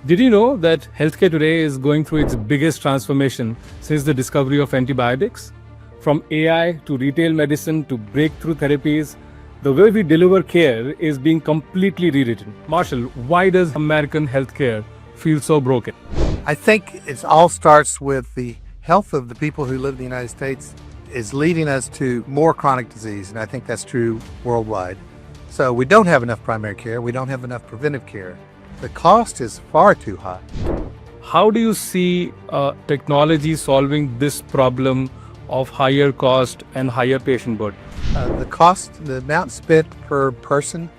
Did you know that healthcare today is going through its biggest transformation since the discovery of antibiotics? From AI to retail medicine to breakthrough therapies, the way we deliver care is being completely rewritten. Marshall, why does American healthcare feel so broken? I think it all starts with the health of the people who live in the United States is leading us to more chronic disease, and I think that's true worldwide. So we don't have enough primary care, we don't have enough preventive care. The cost is far too high. How do you see technology solving this problem of higher cost and higher patient burden? The amount spent per person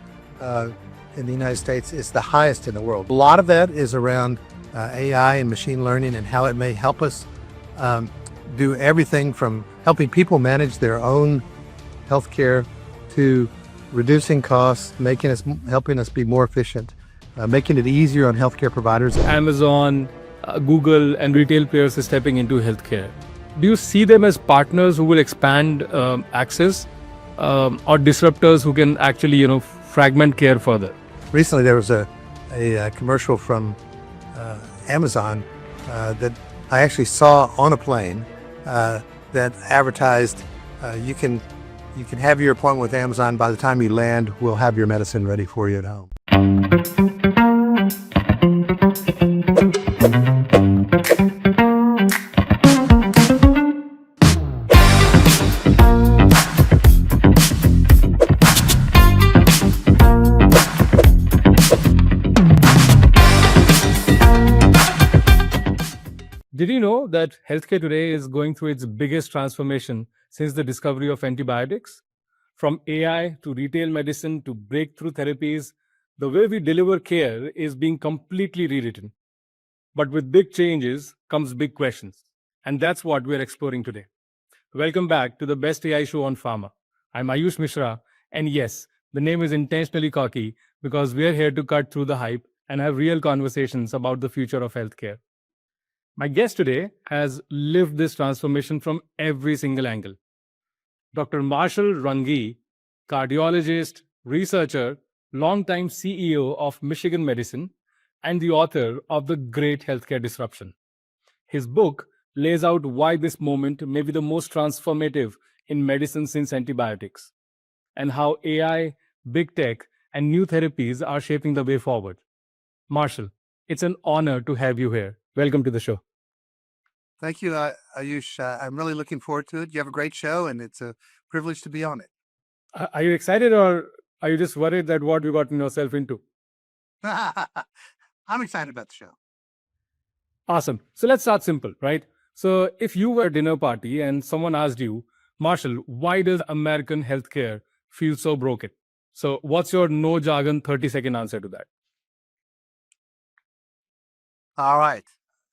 in the United States is the highest in the world. A lot of that is around AI and machine learning and how it may help us do everything from helping people manage their own healthcare to reducing costs, helping us be more efficient, making it easier on healthcare providers. Amazon, Google, and retail players are stepping into healthcare. Do you see them as partners who will expand access or disruptors who can actually, fragment care further? Recently, there was a commercial from Amazon that I actually saw on a plane that advertised you can have your appointment with Amazon. By the time you land, we'll have your medicine ready for you at home. Did you know that healthcare today is going through its biggest transformation since the discovery of antibiotics? From AI to retail medicine to breakthrough therapies, the way we deliver care is being completely rewritten. But with big changes comes big questions. And that's what we're exploring today. Welcome back to the best AI show on pharma. I'm Ayush Mishra. And yes, the name is intentionally cocky because we're here to cut through the hype and have real conversations about the future of healthcare. My guest today has lived this transformation from every single angle. Dr. Marschall Runge, cardiologist, researcher, longtime CEO of Michigan Medicine, and the author of The Great Healthcare Disruption. His book lays out why this moment may be the most transformative in medicine since antibiotics, and how AI, big tech, and new therapies are shaping the way forward. Marshall, it's an honor to have you here. Welcome to the show. Thank you, Ayush. I'm really looking forward to it. You have a great show, and it's a privilege to be on it. Are you excited or are you just worried that what you gotten yourself into? I'm excited about the show. Awesome. So let's start simple, right? So if you were at a dinner party and someone asked you, Marshall, why does American healthcare feel so broken? So what's your no jargon 30-second answer to that? All right.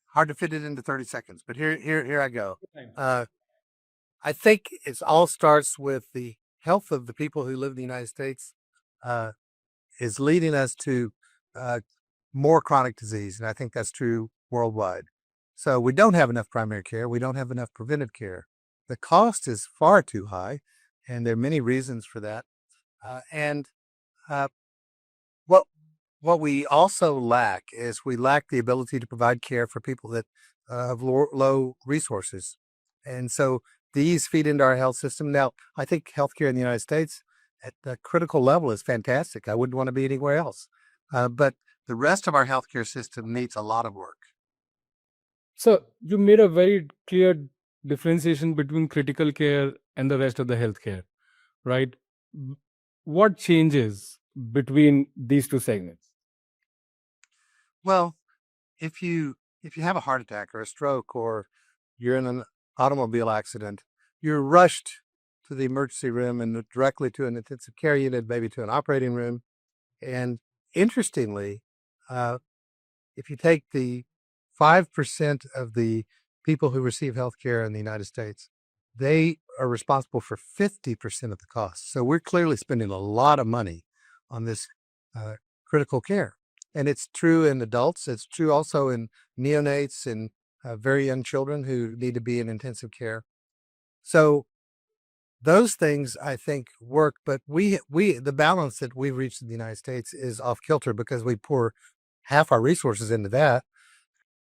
Hard to fit it into 30 seconds, but here I go. I think it all starts with the health of the people who live in the United States is leading us to more chronic disease, and I think that's true worldwide. So we don't have enough primary care, we don't have enough preventive care. The cost is far too high, and there are many reasons for that. And what we also lack is we lack the ability to provide care for people that have low resources. And so these feed into our health system. Now, I think healthcare in the United States at the critical level is fantastic. I wouldn't want to be anywhere else. But the rest of our healthcare system needs a lot of work. So you made a very clear differentiation between critical care and the rest of the healthcare, right? What changes between these two segments? Well, if you have a heart attack or a stroke or you're in an automobile accident, you're rushed to the emergency room and directly to an intensive care unit, maybe to an operating room. And interestingly, if you take the 5% of the people who receive health care in the United States, they are responsible for 50% of the cost. So we're clearly spending a lot of money on this critical care. And it's true in adults. It's true also in neonates and very young children who need to be in intensive care. So those things I think work, but the balance that we've reached in the United States is off kilter because we pour half our resources into that.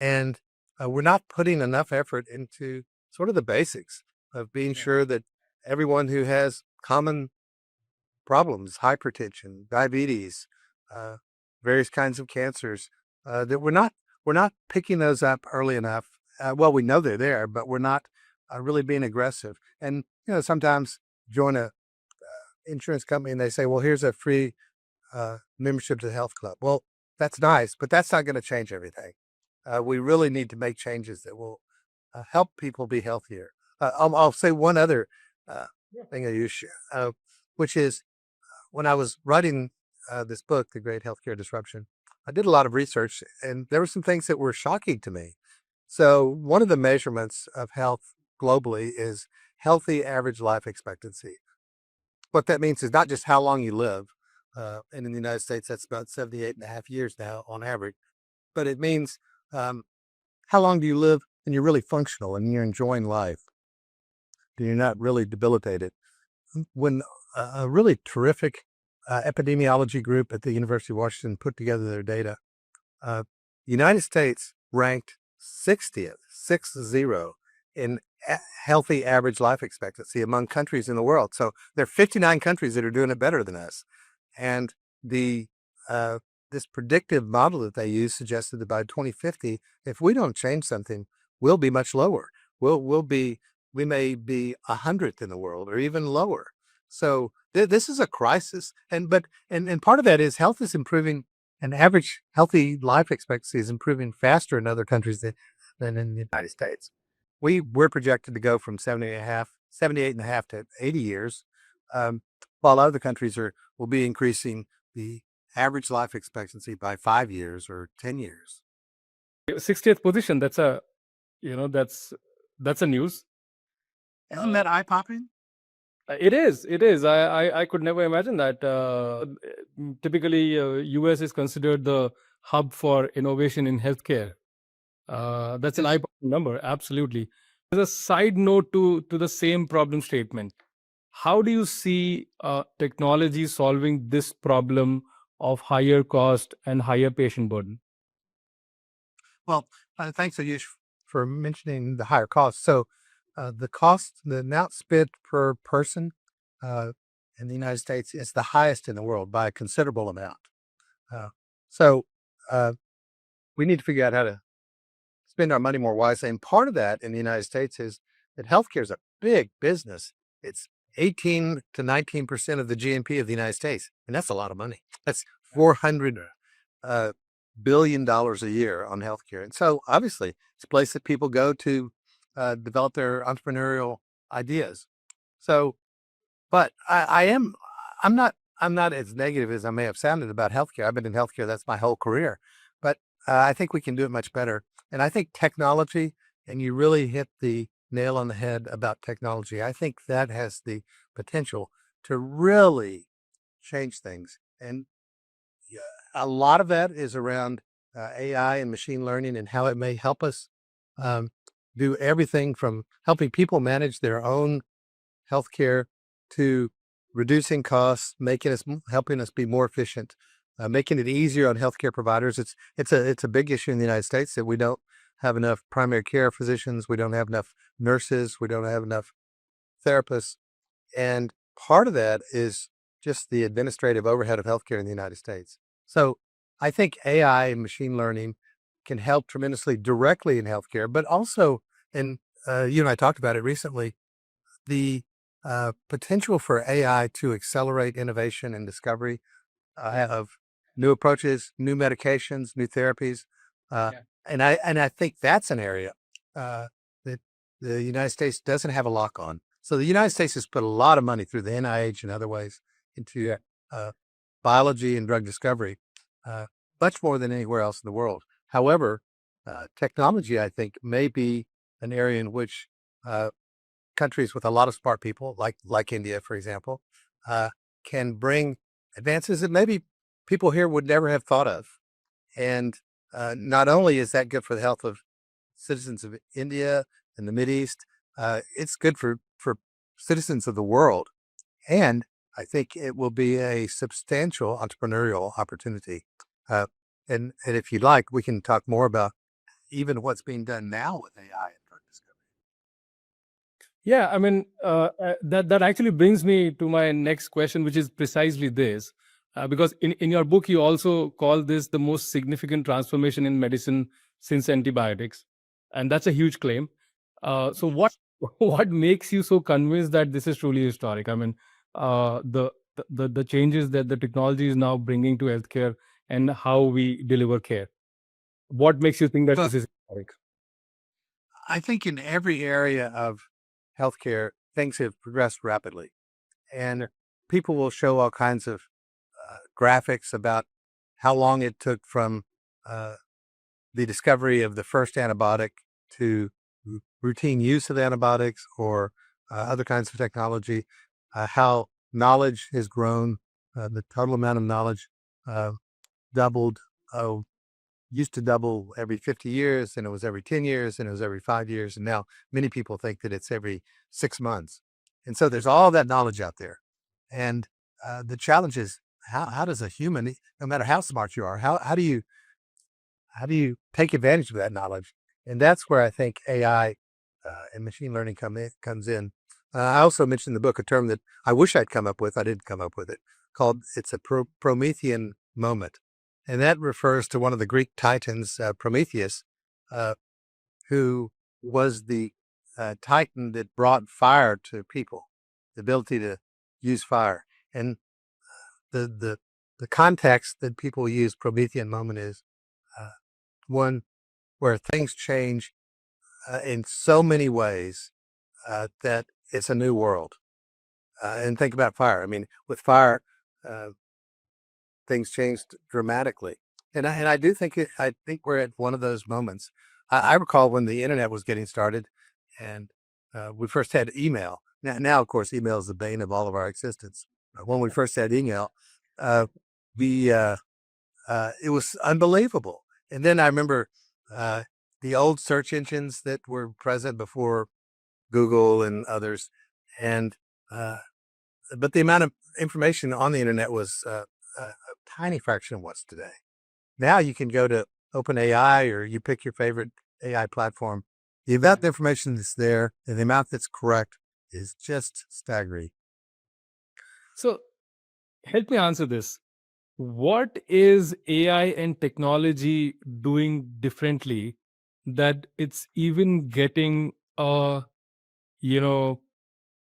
And we're not putting enough effort into sort of the basics of being sure that everyone who has common problems, hypertension, diabetes, uh, various kinds of cancers, that we're not picking those up early enough. Well, we know they're there, but we're not really being aggressive. And sometimes join a insurance company and they say, "Well, here's a free membership to the health club." Well, that's nice, but that's not going to change everything. We really need to make changes that will help people be healthier. I'll say one other thing, Ayush, which is when I was writing this book, The Great Healthcare Disruption, I did a lot of research and there were some things that were shocking to me. So, one of the measurements of health globally is healthy average life expectancy. What that means is not just how long you live. And in the United States, that's about 78 and a half years now on average, but it means um, how long do you live and you're really functional and you're enjoying life and you're not really debilitated. When a really terrific epidemiology group at the University of Washington put together their data, uh, the United States ranked 60th, 60, in healthy average life expectancy among countries in the world. So there are 59 countries that are doing it better than us. And the this predictive model that they use suggested that by 2050, if we don't change something, we'll be much lower. We may be 100th in the world or even lower. So this is a crisis, and part of that is health is improving, and average healthy life expectancy is improving faster in other countries than in the United States. We're projected to go from 78 and a half to 80 years, um, while other countries will be increasing the average life expectancy by 5 years or 10 years. 60th position. That's a that's a news. Isn't that eye popping? It is. It is. I could never imagine that. Typically, US is considered the hub for innovation in healthcare. That's an eye-popping number. Absolutely. As a side note to the same problem statement, how do you see technology solving this problem of higher cost and higher patient burden? Well, thanks, Ayush, for mentioning the higher cost. So, the cost, the amount spent per person uh, in the United States is the highest in the world by a considerable amount. Uh, so, uh, we need to figure out how to spend our money more wisely. And part of that in the United States is that healthcare is a big business. It's 18 to 19% of the GNP of the United States. And that's a lot of money. That's 400 billion dollars a year on healthcare. And so obviously it's a place that people go to develop their entrepreneurial ideas. So, but I'm not as negative as I may have sounded about healthcare. I've been in healthcare, that's my whole career. But I think we can do it much better. And I think technology, and you really hit the nail on the head about technology. I think that has the potential to really change things. And yeah, a lot of that is around AI and machine learning and how it may help us um, do everything from helping people manage their own healthcare to reducing costs, helping us be more efficient, making it easier on healthcare providers. It's a big issue in the United States that we don't have enough primary care physicians, we don't have enough nurses, we don't have enough therapists, and part of that is just the administrative overhead of healthcare in the United States. So I think AI and machine learning can help tremendously directly in healthcare, but also, and you and I talked about it recently, the potential for AI to accelerate innovation and discovery of new approaches, new medications, new therapies, uh, Yeah. and I think that's an area that the United States doesn't have a lock on. So the United States has put a lot of money through the NIH and other ways into uh, biology and drug discovery, uh, much more than anywhere else in the world. However, technology, I think, may be an area in which uh, countries with a lot of smart people, like India, for example, uh, can bring advances that maybe people here would never have thought of. And not only is that good for the health of citizens of India and the Mideast, it's good for citizens of the world. And I think it will be a substantial entrepreneurial opportunity. Uh, And if you'd like, we can talk more about even what's being done now with AI in drug discovery. Yeah, I mean, that actually brings me to my next question, which is precisely this. Because in your book, you also call this the most significant transformation in medicine since antibiotics, and that's a huge claim. So, what what makes you so convinced that this is truly historic? I mean, the changes that the technology is now bringing to healthcare and how we deliver care. What makes you think that Well, this is historic? I think in every area of healthcare, things have progressed rapidly, and people will show all kinds of graphics about how long it took from uh, the discovery of the first antibiotic to routine use of antibiotics or other kinds of technology, how knowledge has grown, the total amount of knowledge uh, doubled. Used to double every 50 years, and it was every 10 years, and it was every 5 years. And now many people think that it's every 6 months. And so there's all that knowledge out there. And the challenge is how does a human, no matter how smart you are, how do you take advantage of that knowledge? And that's where I think AI and machine learning comes in. I also mentioned in the book a term that I wish I'd come up with. I didn't come up with it. Called it's a Promethean moment, and that refers to one of the Greek titans, Prometheus, uh, who was the titan that brought fire to people, the ability to use fire. And the the the context that people use Promethean moment is uh, one where things change in so many ways that it's a new world. And think about fire. I mean, with fire, uh, things changed dramatically. And I do think I think we're at one of those moments. I recall when the internet was getting started, and we first had email. Now, of course, email is the bane of all of our existence. But when we first had email, uh, we it was unbelievable. And then I remember uh, the old search engines that were present before Google and others, and uh, but the amount of information on the internet was a tiny fraction of what's today. Now you can go to OpenAI or you pick your favorite AI platform. The amount of information that's there and the amount that's correct is just staggering. So, help me answer this. What is AI and technology doing differently that it's even getting a, you know,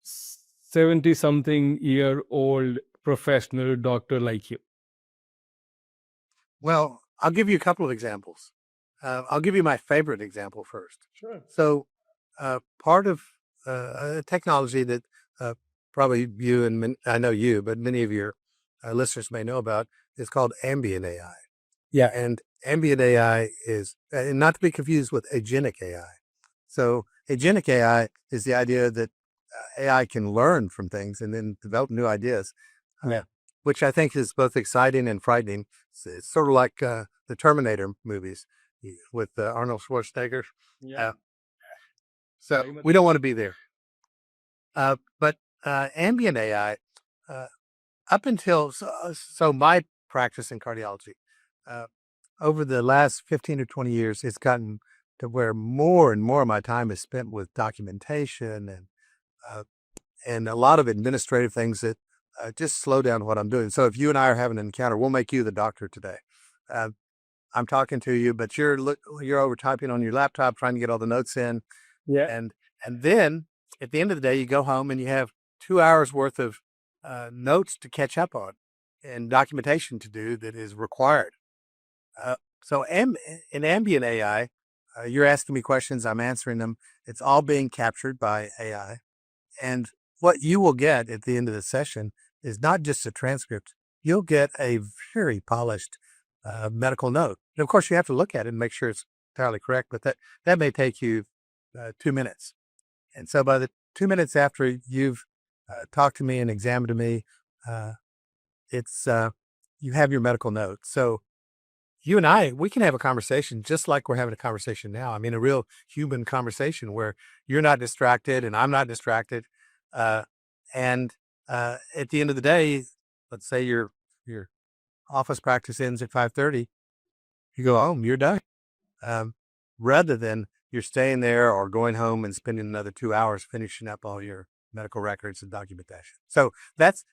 70 something year old professional doctor like you? Well, I'll give you a couple of examples. I'll give you my favorite example first. Sure. So, part of technology that probably you and I know you, but many of your listeners may know about is called ambient AI. Yeah. And ambient AI is not to be confused with agentic AI. So, agentic AI is the idea that AI can learn from things and then develop new ideas, Yeah. which I think is both exciting and frightening. It's sort of like the Terminator movies with Arnold Schwarzenegger. Yeah. Uh, so we don't want to be there. But ambient AI, uh, up until so my practice in cardiology, uh, over the last 15 or 20 years, it's gotten to where more and more of my time is spent with documentation uh, and a lot of administrative things that just slow down what I'm doing. So if you and I are having an encounter, we'll make you the doctor today. Uh, I'm talking to you, but you're over typing on your laptop trying to get all the notes in, Yeah. and then at the end of the day, you go home and you have 2 hours worth of notes to catch up on and documentation to do that is required. Uh, so in ambient AI, you're asking me questions, I'm answering them. It's all being captured by AI. And what you will get at the end of the session is not just a transcript, you'll get a very polished medical note. And of course, you have to look at it and make sure it's entirely correct, but that may take you 2 minutes. And so by the 2 minutes after you've talked to me and examined me, uh, it's you have your medical note. So you and I, we can have a conversation just like we're having a conversation now. I mean, a real human conversation where you're not distracted and I'm not distracted. Uh, and at the end of the day, let's say your office practice ends at 5:30. you go home, you're done. Rather than you're staying there or going home and spending another 2 hours finishing up all your medical records and documentation. So that's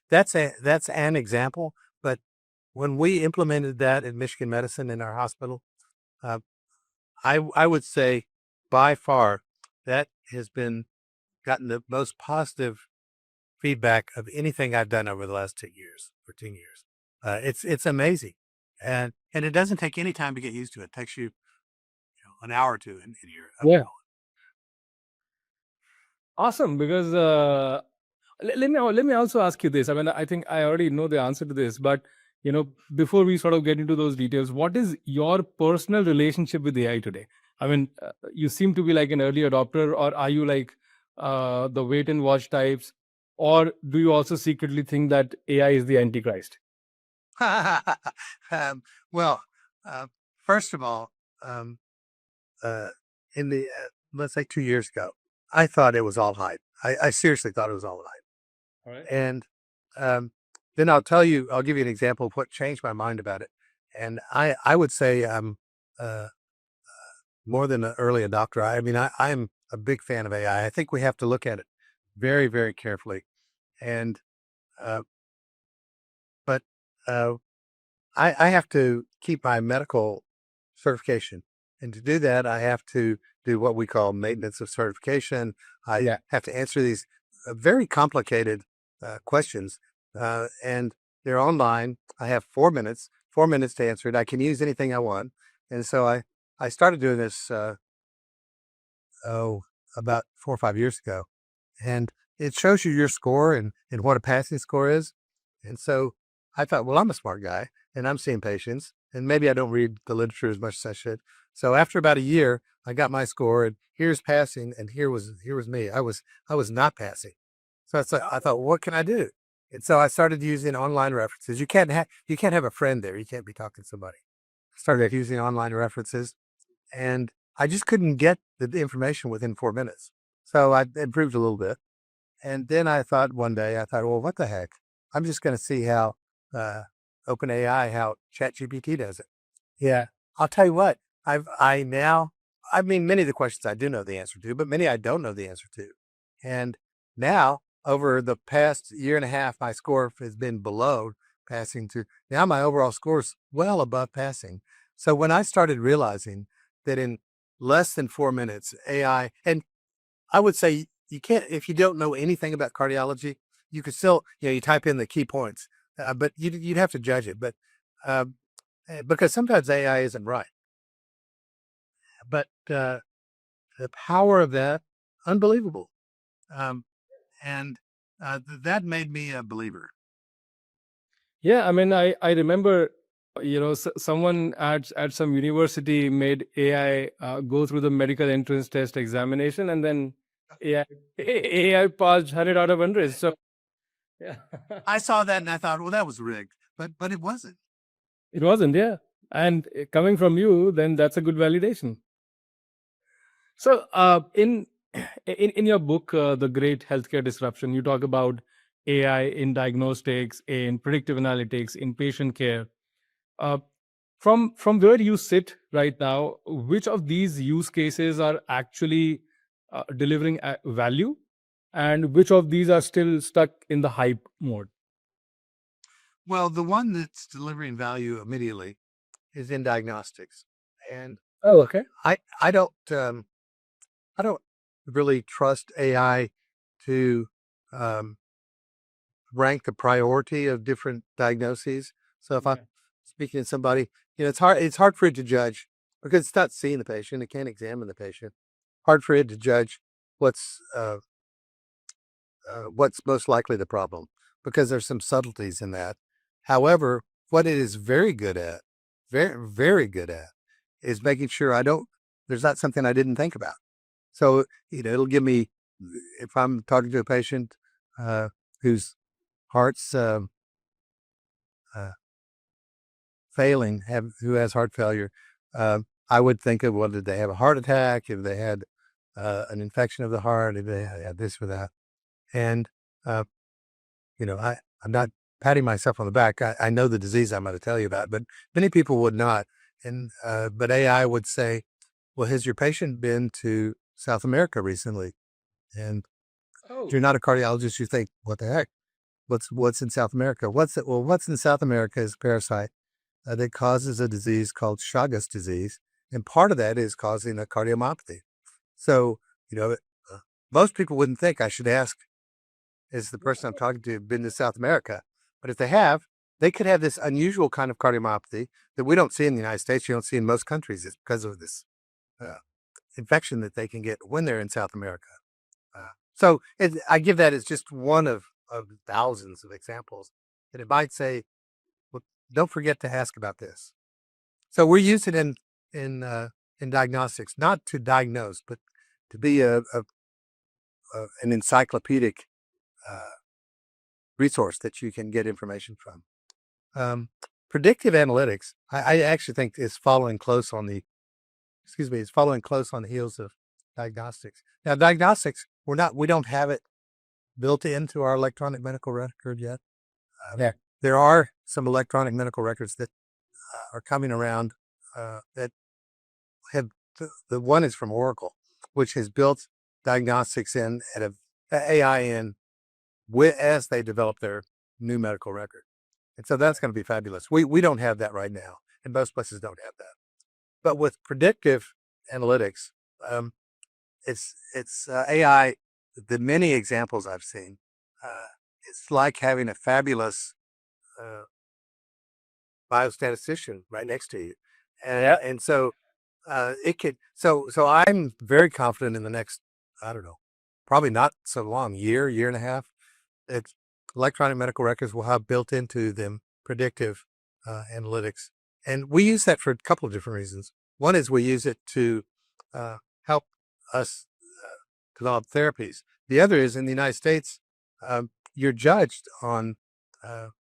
an example. But when we implemented that in Michigan Medicine in our hospital, uh, I would say by far that has been gotten the most positive feedback of anything I've done over the last 10 years, 13 years. It's amazing, and it doesn't take any time to get used to it. It takes you, an hour or two, and you're up and Yeah. going. Awesome. Because let me also ask you this. I mean, I think I already know the answer to this, but before we sort of get into those details, what is your personal relationship with AI today? I mean, you seem to be like an early adopter, or are you like the wait and watch types, or do you also secretly think that AI is the antichrist? um, well, uh, first of all, um, uh, in the let's say 2 years ago, I thought it was all hype. I seriously thought it was all hype. All right. And um, then I'll give you an example of what changed my mind about it. And I would say I'm uh, more than an early adopter. I mean, I'm a big fan of AI. I think we have to look at it very, very carefully. And uh, but uh, I have to keep my medical certification. And to do that, I have to do what we call maintenance of certification. I Yeah. have to answer these very complicated questions, and they're online. I have 4 minutes to answer it. I can use anything I want. And so I started doing this, about 4 or 5 years ago. And it shows you your score and what a passing score is. And so I thought, well, I'm a smart guy and I'm seeing patients, and maybe I don't read the literature as much as I should. So after about a year, I got my score, and here's passing, and here was me. I was not passing. So I thought, well, what can I do? And so I started using online references. You can't have a friend there. You can't be talking to somebody. I started using online references, and I just couldn't get the information within 4 minutes. So I improved a little bit. And then I thought one day, well, what the heck? I'm just going to see how uh, OpenAI, how ChatGPT does it. Yeah, I'll tell you what. I mean, many of the questions I do know the answer to, but many I don't know the answer to. And now, over the past year and a half, my score has been below passing to now my overall score is well above passing. So when I started realizing that in less than 4 minutes, AI, and I would say you can't, if you don't know anything about cardiology, you could still, you type in the key points, but you'd have to judge it. But um, because sometimes AI isn't right, but the power of that, unbelievable. Um, and that made me a believer. Yeah, I mean, I remember, someone at some university made AI go through the medical entrance test examination, and then AI AI passed 100 out of 100. So yeah, I saw that and I thought, well, that was rigged, but it wasn't. it wasn't. Yeah, and coming from you, then that's a good validation. So, in your book, The Great Healthcare Disruption, you talk about AI in diagnostics, in predictive analytics, in patient care. Uh, from where you sit right now, which of these use cases are actually delivering value, and which of these are still stuck in the hype mode? Well, the one that's delivering value immediately is in diagnostics, and Oh, okay. I don't really trust AI to um, rank the priority of different diagnoses. So if I'm Yeah. speaking to somebody, it's hard for it to judge because it's not seeing the patient. It can't examine the patient. Hard for it to judge what's what's most likely the problem because there's some subtleties in that. However, what it is very good at, very, very good at, is making sure there's not something I didn't think about. So, it'll give me, if I'm talking to a patient uh, whose heart's uh, failing, who has heart failure, I would think of, well, did they have a heart attack? If they had an infection of the heart, if they had this or that. And uh, I'm not patting myself on the back. I know the disease I'm going to tell you about, but many people would not. And but AI would say, well, has your patient been to South America recently? And if you're not a cardiologist, you think, what the heck? What's in South America? What's in South America is a parasite that causes a disease called Chagas disease, and part of that is causing a cardiomyopathy. So, uh, most people wouldn't think I should ask, is the person I'm talking to been to South America? But if they have, they could have this unusual kind of cardiomyopathy that we don't see in the United States. You don't see in most countries. It's because of this uh, infection that they can get when they're in South America. I give that as just one of thousands of examples that it might say, well, don't forget to ask about this. So we're using it in diagnostics, not to diagnose, but to be an encyclopedic resource that you can get information from. Predictive analytics, I actually think is following close on the heels of diagnostics. Now, diagnostics, we don't have it built into our electronic medical record yet. There are some electronic medical records that are coming around that have, the one is from Oracle, which has built diagnostics in at a AI in as they develop their new medical record. And so that's going to be fabulous. We don't have that right now, and most places don't have that. But with predictive analytics, it's AI. The many examples I've seen, it's like having a fabulous biostatistician right next to you, and so it could. So I'm very confident in the next, I don't know, probably not so long, year and a half, that electronic medical records will have built into them predictive analytics, and we use that for a couple of different reasons. One is we use it to help us develop therapies. The other is in the United States, you're judged on,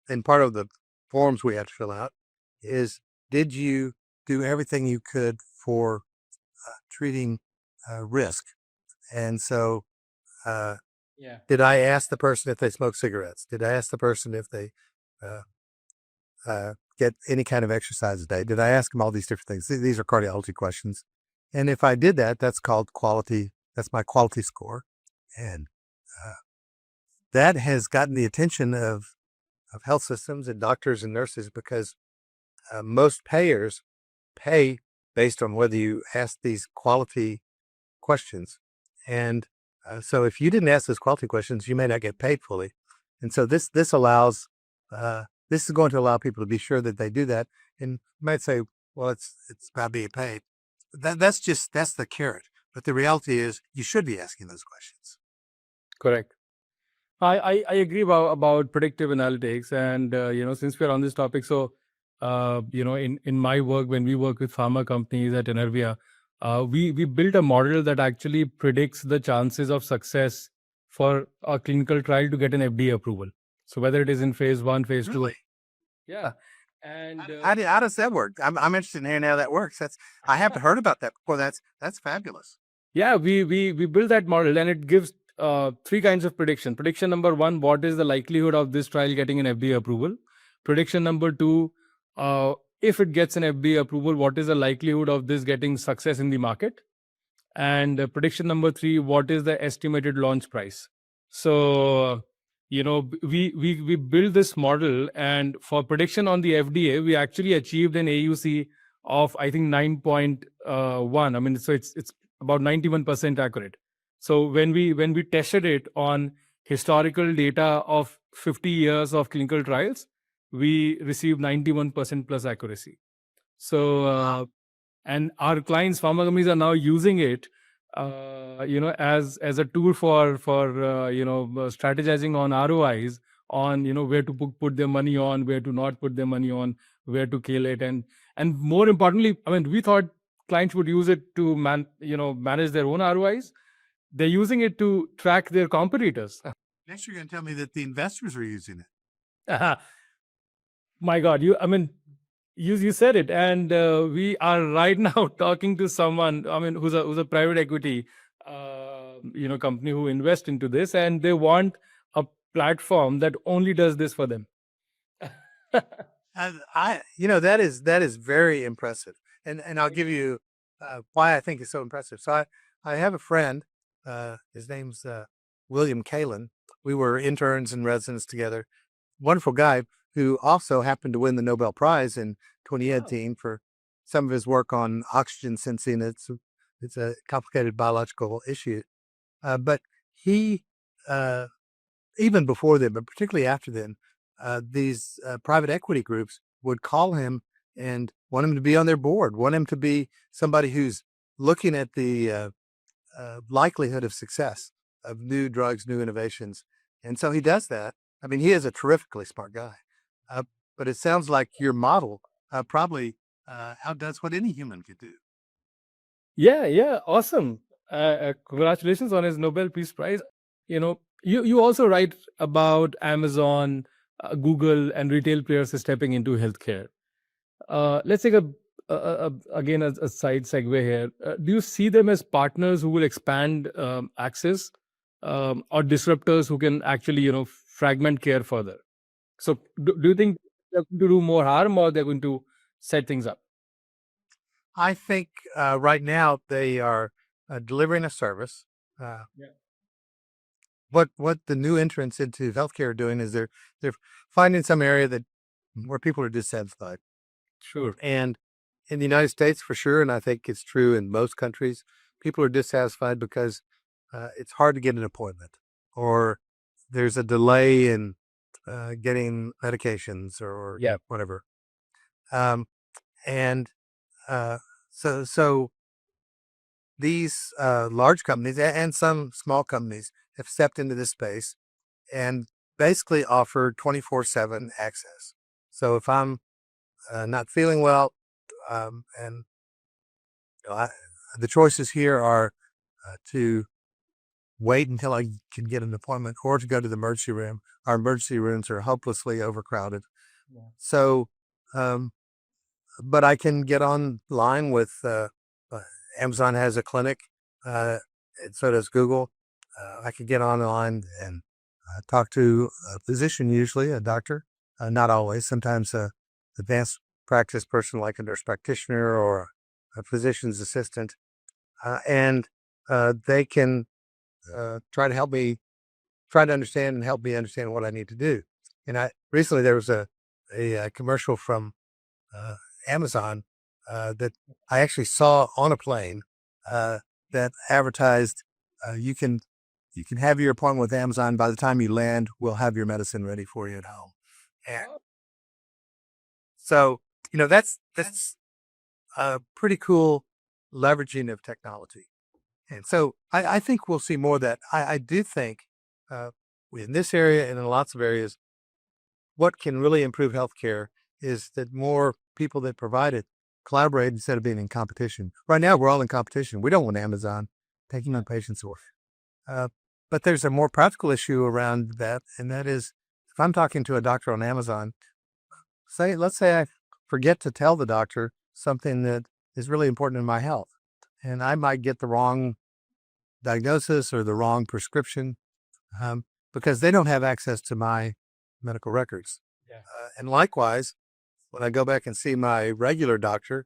and part of the forms we have to fill out is, did you do everything you could for treating risk? And so, did I ask the person if they smoke cigarettes? Did I ask the person if they get any kind of exercise a day? Did I ask them all these different things? These are cardiology questions. And if I did that, that's called quality. That's my quality score. And that has gotten the attention of health systems and doctors and nurses, because most payers pay based on whether you ask these quality questions. And so if you didn't ask those quality questions, you may not get paid fully. And so this allows, this is going to allow people to be sure that they do that. And you might say, well, it's about being paid. That's the carrot. But the reality is you should be asking those questions. Correct. I agree about predictive analytics, and since we're on this topic, so in my work, when we work with pharma companies at Enervia, we built a model that actually predicts the chances of success for a clinical trial to get an FDA approval. So whether it is in phase 1, phase 2, Really? yeah. And How does that work? I'm interested in hearing how that works. I haven't heard about that before. That's fabulous. yeah, we built that model, and it gives three kinds of prediction. Prediction number one: what is the likelihood of this trial getting an FDA approval? Prediction number two: if it gets an FDA approval, what is the likelihood of this getting success in the market? And prediction number three: what is the estimated launch price? So we built this model, and for prediction on the FDA, we actually achieved an AUC of, I think, 9.1. I mean, so it's about 91% accurate. So when we tested it on historical data of 50 years of clinical trials, we received 91% plus accuracy. So and our clients, pharma companies, are now using it as a tool for strategizing on ROIs, on where to put their money on, where to not put their money on, where to kill it. And more importantly, I mean, we thought clients would use it to manage their own ROIs. They're using it to track their competitors. Next, you're going to tell me that the investors are using it. My God, you said it, and we are right now talking to someone, I mean, who's a private equity company who invest into this, and they want a platform that only does this for them. That is very impressive. And I'll give you why I think it's so impressive. So I have a friend, his name's William Kalin. We were interns and residents together. Wonderful guy who also happened to win the Nobel Prize in 2018 for some of his work on oxygen sensing. It's a complicated biological issue. But he, uh, even before then, but particularly after then, these private equity groups would call him and want him to be on their board, want him to be somebody who's looking at the likelihood of success of new drugs, new innovations. And so he does that. I mean, he is a terrifically smart guy. Uh, but it sounds like your model probably outdoes what any human could do. Yeah, awesome. Congratulations on his Nobel Peace Prize. You also write about Amazon, Google, and retail players stepping into healthcare. Let's take again a side segue here. Do you see them as partners who will expand access, or disruptors who can actually fragment care further? So, do you think they're going to do more harm, or they're going to set things up? I think right now they are delivering a service. Uh, Yeah. what the new entrants into healthcare are doing is they're finding some area that where people are dissatisfied. Sure. And in the United States, for sure, and I think it's true in most countries, people are dissatisfied because it's hard to get an appointment, or there's a delay in getting medications or Yeah. whatever. Um, and so these large companies and some small companies have stepped into this space and basically offer 24/7 access. So if I'm not feeling well, and the choices here are to wait until I can get an appointment or to go to the emergency room. Our emergency rooms are hopelessly overcrowded. Yeah. So, um, but I can get online with Amazon has a clinic, and so does Google. I can get online and talk to a physician, usually a doctor, not always. Sometimes a advanced practice person like a nurse practitioner or a physician's assistant, and they can try to help me try to understand and help me understand what I need to do. And I recently there was a commercial from uh, Amazon that I actually saw on a plane that advertised you can have your appointment with Amazon. By the time you land, we'll have your medicine ready for you at home. And so that's a pretty cool leveraging of technology. And so I think we'll see more of that. I do think uh, in this area and in lots of areas, what can really improve healthcare is that more people that provide it collaborate instead of being in competition. Right now, we're all in competition. We don't want Amazon taking on patients' work. Uh, but there's a more practical issue around that, and that is if I'm talking to a doctor on Amazon, let's say I forget to tell the doctor something that is really important in my health, and I might get the wrong diagnosis or the wrong prescription because they don't have access to my medical records. Yeah. And likewise, when I go back and see my regular doctor,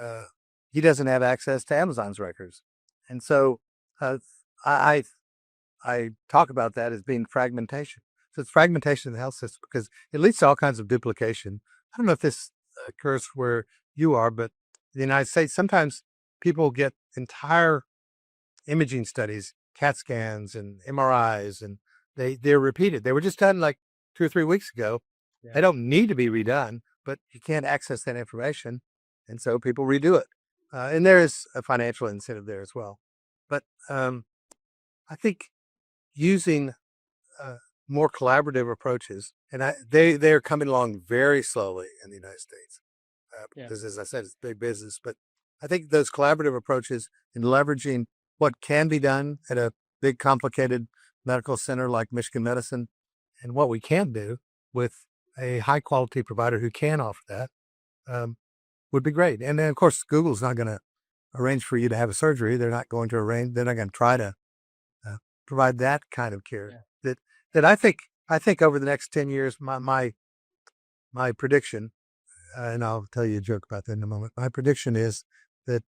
uh, he doesn't have access to Amazon's records. And so uh, I, I talk about that as being fragmentation. So it's fragmentation of the health system because it leads to all kinds of duplication. I don't know if this occurs where you are, but in the United States, sometimes people get entire imaging studies, CAT scans and MRIs, and they're repeated. They were just done like 2 or 3 weeks ago. Yeah. They don't need to be redone, but you can't access that information, and so people redo it. And there is a financial incentive there as well. But I think using uh, more collaborative approaches, and they are coming along very slowly in the United States Yeah. because, as I said, it's big business. But I think those collaborative approaches in leveraging what can be done at a big, complicated medical center like Michigan Medicine, and what we can do with a high quality provider who can offer that would be great. And then, of course, Google's not going to arrange for you to have a surgery. They're not going to arrange. They're not going to try to uh, provide that kind of care. Yeah. That I think over the next 10 years, my prediction and I'll tell you a joke about that in a moment. My prediction is that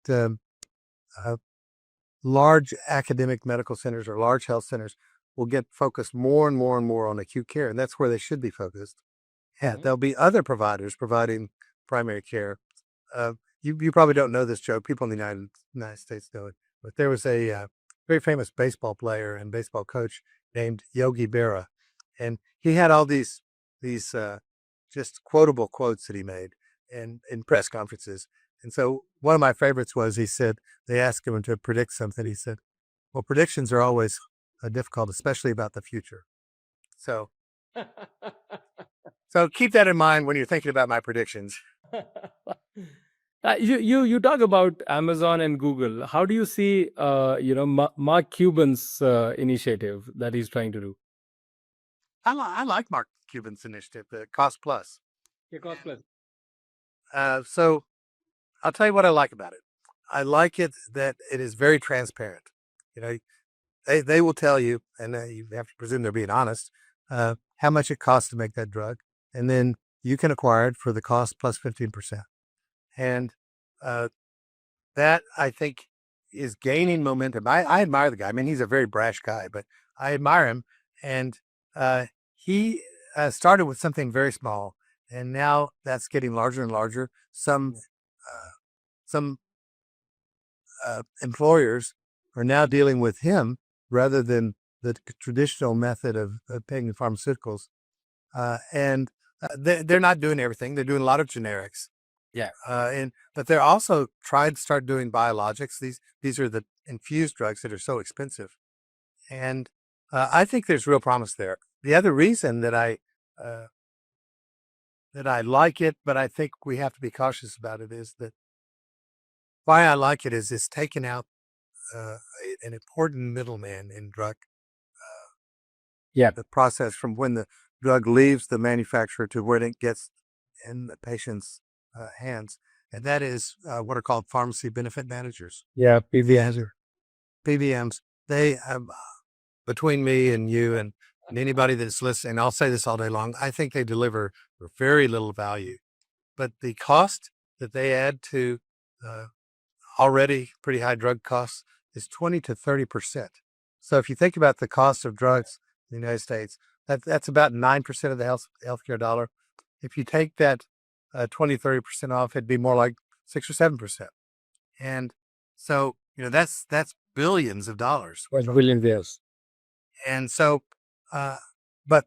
large academic medical centers or large health centers will get focused more and more and more on acute care, and that's where they should be focused. Yeah, there'll be other providers providing primary care. Uh, you probably don't know this, Joe. People in the United States know it, but there was a very famous baseball player and baseball coach named Yogi Berra, and he had all these just quotable quotes that he made in press conferences. And so one of my favorites was he said they asked him to predict something. He said, "Well, predictions are always difficult, especially about the future." So so keep that in mind when you're thinking about my predictions. You talk about Amazon and Google. How do you see Mark Cuban's initiative that he's trying to do? I like Mark Cuban's initiative, the Cost Plus. Yeah, cost plus. So I'll tell you what I like about it. I like it that it is very transparent. You know, they will tell you, and you have to presume they're being honest, how much it costs to make that drug, and then you can acquire it for the cost plus 15%. And uh, that I think is gaining momentum. I admire the guy. I mean, he's a very brash guy, but I admire him. And he started with something very small, and now that's getting larger and larger. Some employers are now dealing with him rather than the traditional method of paying pharmaceuticals. And they're not doing everything. They're doing a lot of generics. Yeah. But they're also trying to start doing biologics. These are the infused drugs that are so expensive. And I think there's real promise there. The other reason uh, that I like it, but I think we have to be cautious about it, is that why I like it is it's taken out an important middleman in drug Yeah. the process from when the drug leaves the manufacturer to when it gets in the patient's hands, and that is what are called pharmacy benefit managers. Yeah. PBMs. PBMs. They between me and you and anybody that's listening, I'll say this all day long. I think they deliver very little value, but the cost that they add to uh, already pretty high drug costs is 20 to 30%. So if you think about the cost of drugs in the United States, that's about 9% of the healthcare dollar. If you take that 20, 30% off, it'd be more like 6 or 7%. And so, that's billions of dollars. Was brilliant, yes. And so, uh, but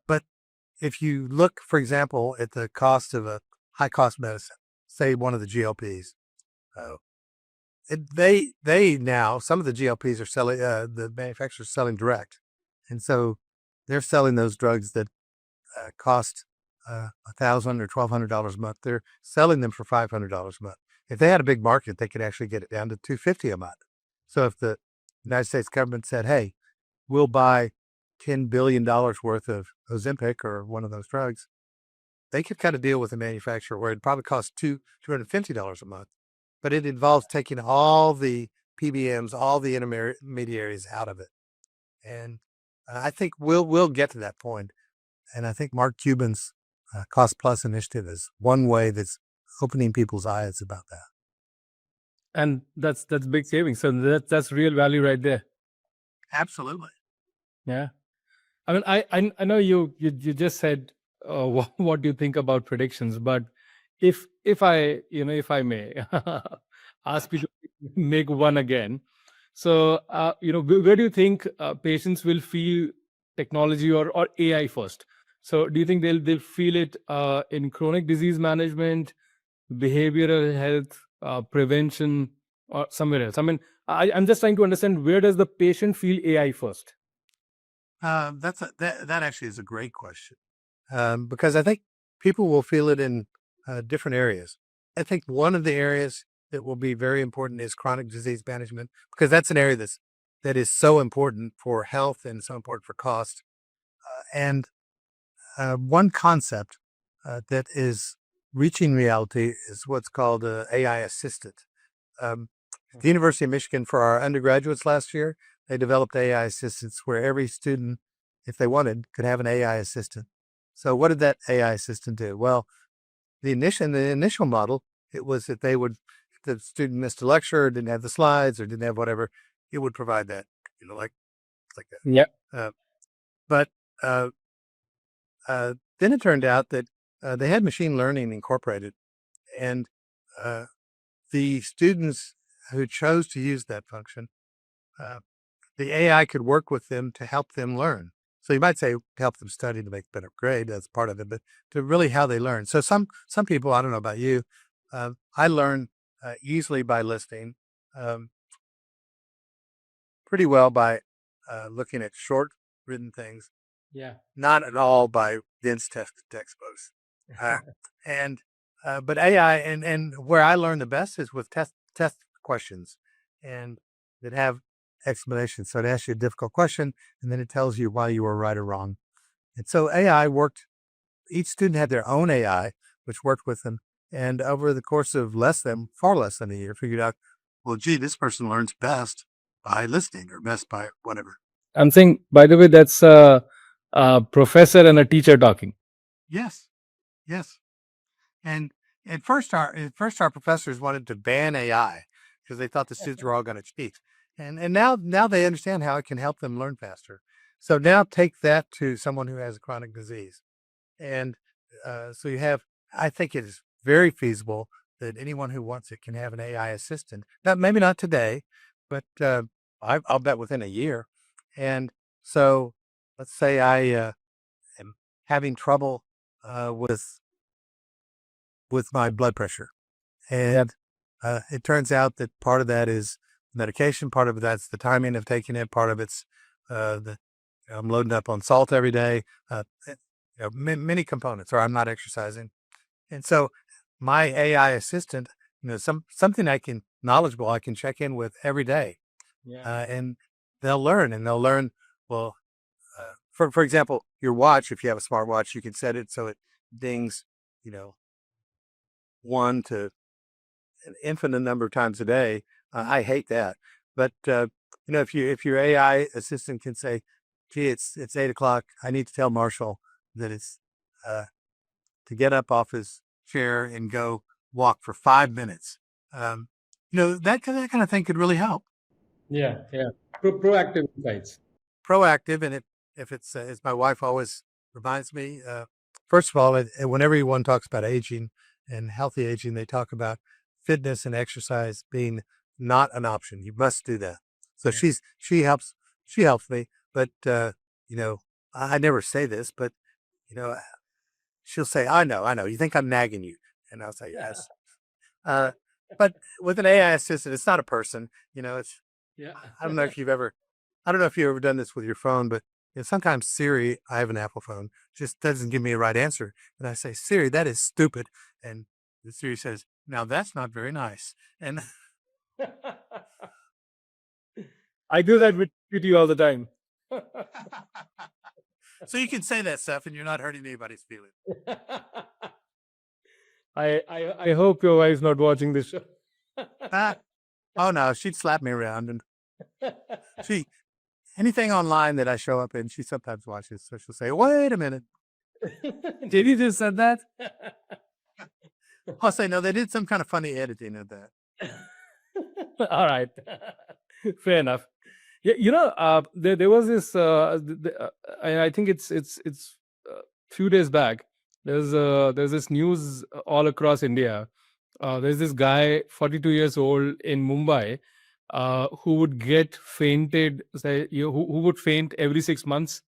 if you look, for example, at the cost of a high cost medicine, say one of the GLPs, uh, they now, some of the GLPs are selling, the manufacturers selling direct. And so they're selling those drugs that cost $1,000 or $1,200 a month. They're selling them for $500 a month. If they had a big market, they could actually get it down to $250 a month. So if the United States government said, "Hey, we'll buy $10 billion worth of Ozempic or one of those drugs," they could kind of deal with a manufacturer where it probably costs $250 a month. But it involves taking all the PBMs, all the intermediaries out of it. And I think we'll get to that point. And I think Mark Cuban's Cost Plus initiative is one way that's opening people's eyes about that. And that's big savings. So that's real value right there. Absolutely. Yeah. I mean, I know you just said what do you think about predictions, but if I if I may ask you to make one again, so where do you think patients will feel technology or AI first? So do you think they'll feel it in chronic disease management, behavioral health, prevention, or somewhere else? I mean, I'm just trying to understand, where does the patient feel AI first? That actually is a great question, because I think people will feel it in different areas. I think one of the areas that will be very important is chronic disease management, because that's an area that is so important for health and so important for cost. And one concept that is reaching reality is what's called AI assistant. Um, the University of Michigan, for our undergraduates last year, they developed AI assistants where every student, if they wanted, could have an AI assistant. So what did that AI assistant do? Well, the initial model, it was that they would, if the student missed a lecture, or didn't have the slides, or didn't have whatever, it would provide that, like that. Yeah. But then it turned out that they had machine learning incorporated, and the students who chose to use that function, the AI could work with them to help them learn. So you might say help them study to make a better grade. That's part of it, but to really how they learn. So some people, I don't know about you, I learn easily by listening, pretty well by looking at short written things, Yeah. not at all by dense textbooks. And but AI and where I learn the best is with test questions, and that have explanations. So it asks you a difficult question, and then it tells you why you were right or wrong. And so AI worked. Each student had their own AI, which worked with them. And over the course of far less than a year, figured out, well, gee, this person learns best by listening, or best by whatever. I'm saying, by the way, that's a professor and a teacher talking. Yes, yes. And at first our professors wanted to ban AI because they thought the students were all going to cheat. And now they understand how it can help them learn faster. So now take that to someone who has a chronic disease. And so you have, I think it is very feasible that anyone who wants it can have an AI assistant. Now, maybe not today, but I'll bet within a year. And so let's say I am having trouble with my blood pressure. And it turns out that part of that is medication, part of that's the timing of taking it, part of it's I'm loading up on salt every day, many components, or I'm not exercising. And so my AI assistant, something knowledgeable I can check in with every day. Yeah. And they'll learn, well, for example, your watch, if you have a smartwatch, you can set it so it dings, 1 to an infinite number of times a day. I hate that. But if your AI assistant can say, gee, it's 8 o'clock, I need to tell Marshall that it's to get up off his chair and go walk for 5 minutes. That kind of thing could really help. Yeah. Yeah. Proactive insights. Proactive. And if it's, as my wife always reminds me, first of all, whenever anyone talks about aging and healthy aging, they talk about fitness and exercise being not an option. You must do that. So Yeah. she helps me, but I never say this, but she'll say, I know, you think I'm nagging you. And I'll say, yes. But with an AI assistant, it's not a person, it's, Yeah. I don't know if you've ever done this with your phone, but sometimes Siri, I have an Apple phone, just doesn't give me a right answer. And I say, Siri, that is stupid. And the Siri says, now that's not very nice. And I do that with you all the time. so you can say that stuff and you're not hurting anybody's feelings. I hope your wife's not watching this show. Oh no, she'd slap me around, and anything online that I show up in, she sometimes watches. So she'll say, wait a minute. Did you just said that? I'll say, no, they did some kind of funny editing of that. All right. Fair enough. Yeah, there was this. I think it's few days back. There's this news all across India. There's this guy, 42 years old in Mumbai, who would get fainted. Who would faint every 6 months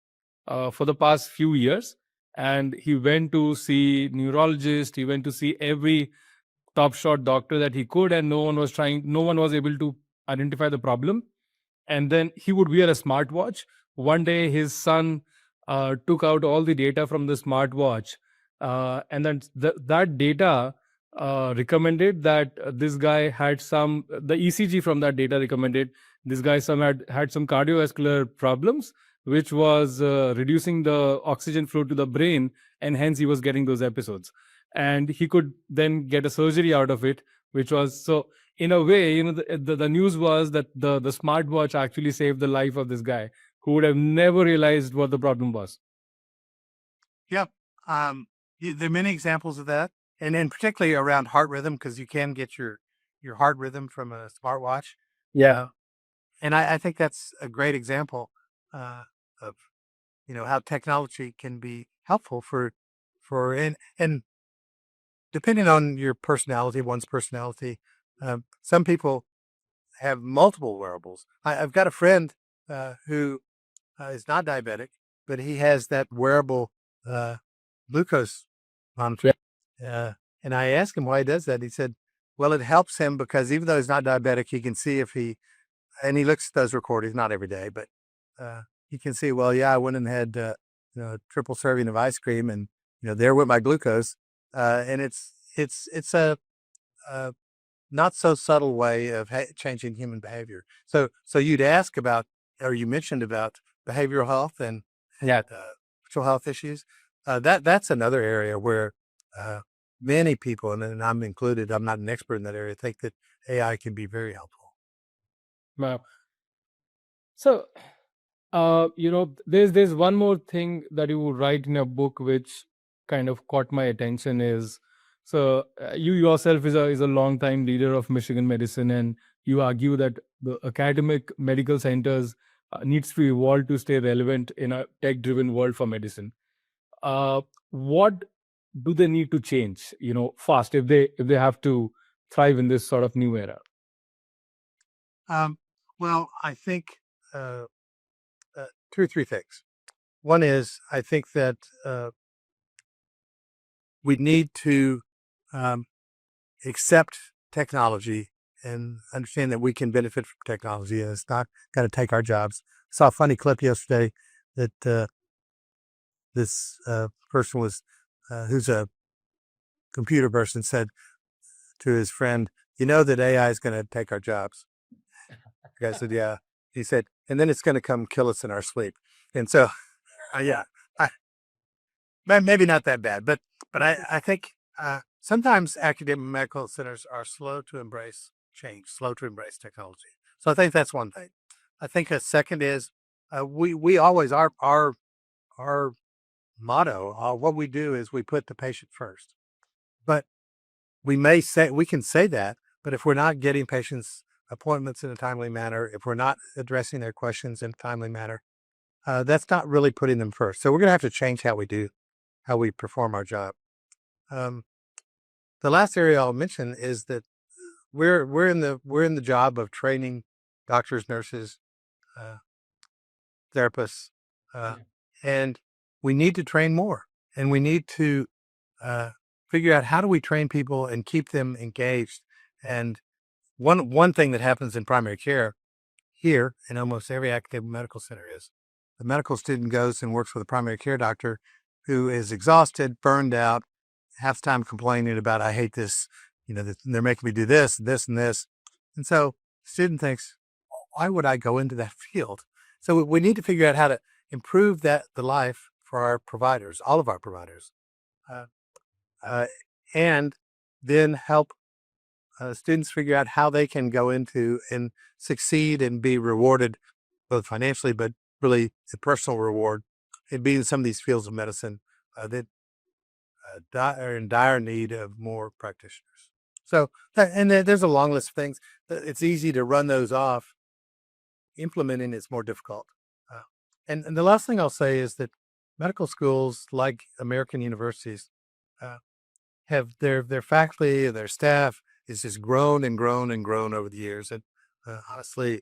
for the past few years, and he went to see neurologist. He went to see every top shot doctor that he could, and no one was able to identify the problem. And then he would wear a smartwatch. One day his son took out all the data from the smartwatch, and then that data recommended that this guy had the ECG from that data recommended this guy had some cardiovascular problems, which was reducing the oxygen flow to the brain, and hence he was getting those episodes. And he could then get a surgery out of it, which was so. In a way, the news was that the smartwatch actually saved the life of this guy who would have never realized what the problem was. Yep. There are many examples of that. and then particularly around heart rhythm, because you can get your heart rhythm from a smartwatch. Yeah. And I think that's a great example of how technology can be helpful for and depending on your personality, one's personality, some people have multiple wearables. I've got a friend who is not diabetic, but he has that wearable uh, glucose monitor. Uh, and I asked him why he does that. He said, well, it helps him because even though he's not diabetic, he can see if and he looks at those recordings, not every day, but he can see, well, yeah, I went and had, a triple serving of ice cream and, there went my glucose. And it's a not so subtle way of changing human behavior. So you'd ask about, or you mentioned about behavioral health and Yeah. mental health issues. That's another area where uh, many people, and I'm included, I'm not an expert in that area, think that AI can be very helpful. Wow. So, there's one more thing that you write in a book which kind of caught my attention is, so you yourself is a long time leader of Michigan medicine, and you argue that the academic medical centers needs to evolve to stay relevant in a tech driven world for medicine. What do they need to change, fast, if they have to thrive in this sort of new era? Um, well, I think uh, two or three things. One is I think that we need to um, accept technology and understand that we can benefit from technology and it's not going to take our jobs. I saw a funny clip yesterday that this person was, who's a computer person, said to his friend, you know that AI is going to take our jobs. The guy said, yeah. He said, and then it's going to come kill us in our sleep. And so, yeah, I, maybe not that bad, but I think sometimes academic medical centers are slow to embrace change, slow to embrace technology. So I think that's one thing. I think a second is we always our motto, what we do is we put the patient first. But we can say that, but if we're not getting patients appointments in a timely manner, if we're not addressing their questions in a timely manner, that's not really putting them first. So we're going to have to change how we perform our job. Um, the last area I'll mention is that we're in the job of training doctors, nurses, uh, therapists, uh, and we need to train more, and we need to uh, figure out how do we train people and keep them engaged. And one thing that happens in primary care here in almost every academic medical center is the medical student goes and works with a primary care doctor who is exhausted, burned out, half the time complaining about, I hate this, they're making me do this, this, and this. And so the student thinks, why would I go into that field? So we need to figure out how to improve the life for our providers, all of our providers, uh, uh, and then help students figure out how they can go into and succeed and be rewarded both financially, but really a personal reward in being in some of these fields of medicine that are in dire need of more practitioners. So, and there's a long list of things. It's easy to run those off. Implementing is more difficult. Uh, and the last thing I'll say is that medical schools, like American universities, uh, have their faculty, their staff is just grown and grown and grown over the years. And honestly,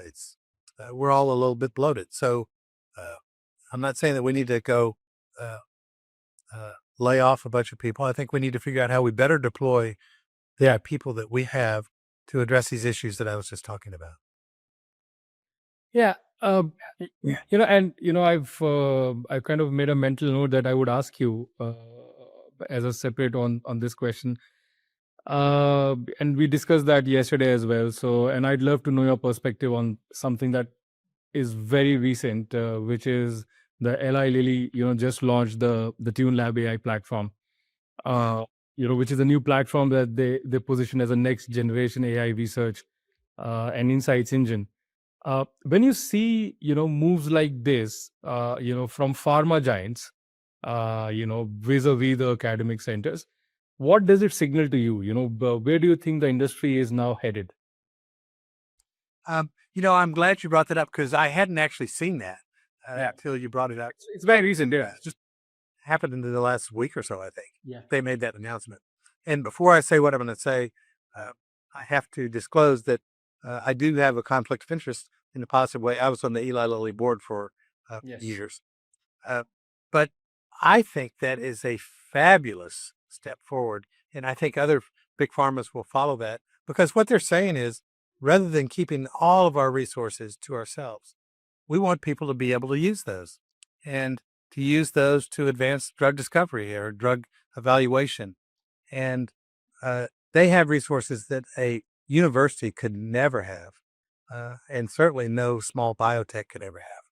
it's we're all a little bit bloated. So uh, I'm not saying that we need to go uh, lay off a bunch of people. I think we need to figure out how we better deploy the people that we have to address these issues that I was just talking about. Yeah. I've kind of made a mental note that I would ask you as a separate on this question. And we discussed that yesterday as well. So, and I'd love to know your perspective on something that is very recent, which is the Eli Lilly, just launched the TuneLab AI platform. Which is a new platform that they position as a next generation AI research and insights engine. When you see moves like this, from pharma giants, vis-a-vis the academic centers, what does it signal to you? Where do you think the industry is now headed? I'm glad you brought that up because I hadn't actually seen that Yeah, until you brought it up. it's very recent. Yeah. It's just happened in the last week or so, I think. Yeah. They made that announcement. And before I say what I'm going to say, uh, I have to disclose that I do have a conflict of interest in a positive way. I was on the Eli Lilly board for Yes. years. Uh, but I think that is a fabulous step forward. And I think other big pharmas will follow that because what they're saying is rather than keeping all of our resources to ourselves, we want people to be able to use those and to use those to advance drug discovery or drug evaluation. And they have resources that a university could never have, and certainly no small biotech could ever have.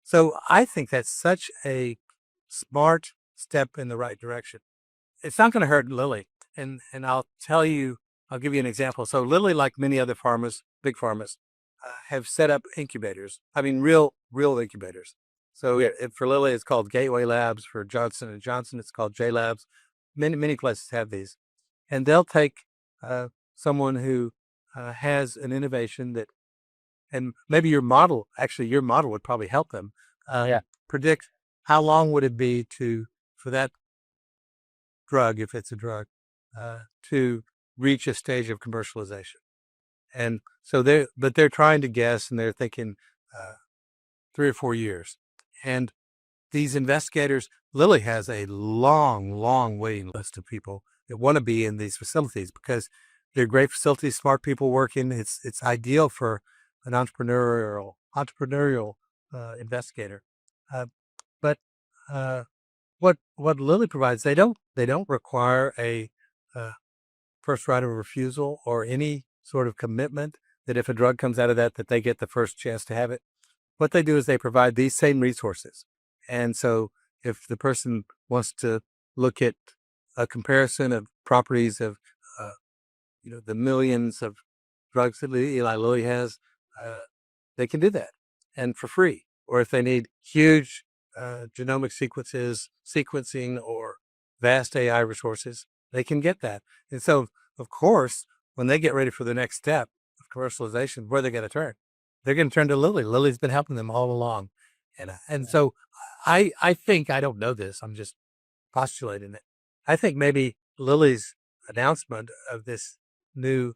So I think that's such a smart step in the right direction. It's not going to hurt Lilly. And I'll give you an example. So Lilly, like many other pharmas, big pharmas, have set up incubators. I mean, real incubators. So Yeah. for Lilly, it's called Gateway Labs. For Johnson and Johnson, it's called J Labs. Many places have these, and they'll take someone who has an innovation that, and maybe your model would probably help them Yeah. predict how long would it be for that drug, if it's a drug, to reach a stage of commercialization. And so they're trying to guess, and they're thinking 3 or 4 years. And these investigators, Lilly has a long waiting list of people that want to be in these facilities because they're great facilities, smart people working. It's ideal for an entrepreneurial investigator. Uh, but what Lilly provides, they don't require a uh, first right of refusal or any sort of commitment that if a drug comes out of that they get the first chance to have it. What they do is they provide these same resources. And so if the person wants to look at a comparison of properties of, uh, the millions of drugs that Eli Lilly has, uh, they can do that and for free. Or if they need huge genomic sequencing or vast AI resources, they can get that. And so, of course, when they get ready for the next step of commercialization, where they're going to turn, they're going to turn to Lilly. Lilly's been helping them all along. And so I think, I don't know this, I'm just postulating it. I think maybe Lilly's announcement of this new